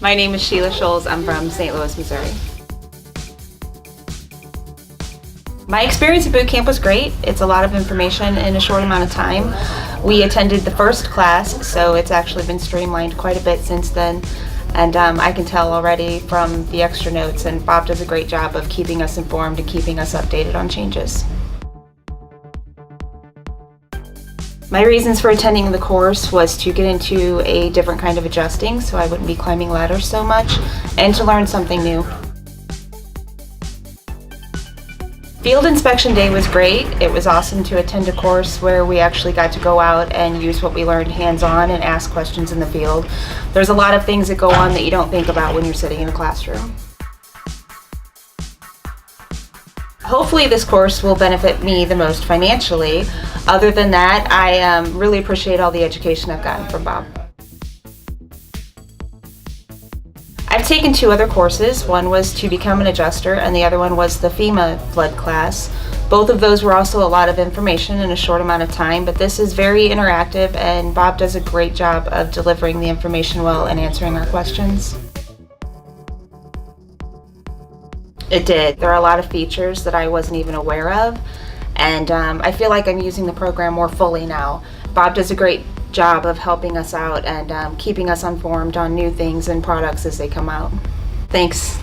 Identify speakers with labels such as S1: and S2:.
S1: My name is Sheila. I'm from St. Louis, Missouri. My experience at boot camp was great. It's a lot of information in a short amount of time. We attended the first class, so it's actually been streamlined quite a bit since then. And I can tell already from the extra notes, and Bob does a great job of keeping us informed and keeping us updated on changes. My reasons for attending the course was to get into a different kind of adjusting so I wouldn't be climbing ladders so much, and to learn something new. Field inspection day was great. It was awesome to attend a course where we actually got to go out and use what we learned hands-on and ask questions in the field. There's a lot of things that go on that you don't think about when you're sitting in a classroom. Hopefully this course will benefit me the most financially. Other than that, I really appreciate all the education I've gotten from Bob. I've taken 2 other courses. One was to become an adjuster and the other one was the FEMA flood class. Both of those were also a lot of information in a short amount of time, but this is very interactive and Bob does a great job of delivering the information well and answering our questions. It did. There are a lot of features that I wasn't even aware of, and I feel like I'm using the program more fully now. Bob does a great job of helping us out and keeping us informed on new things and products as they come out. Thanks.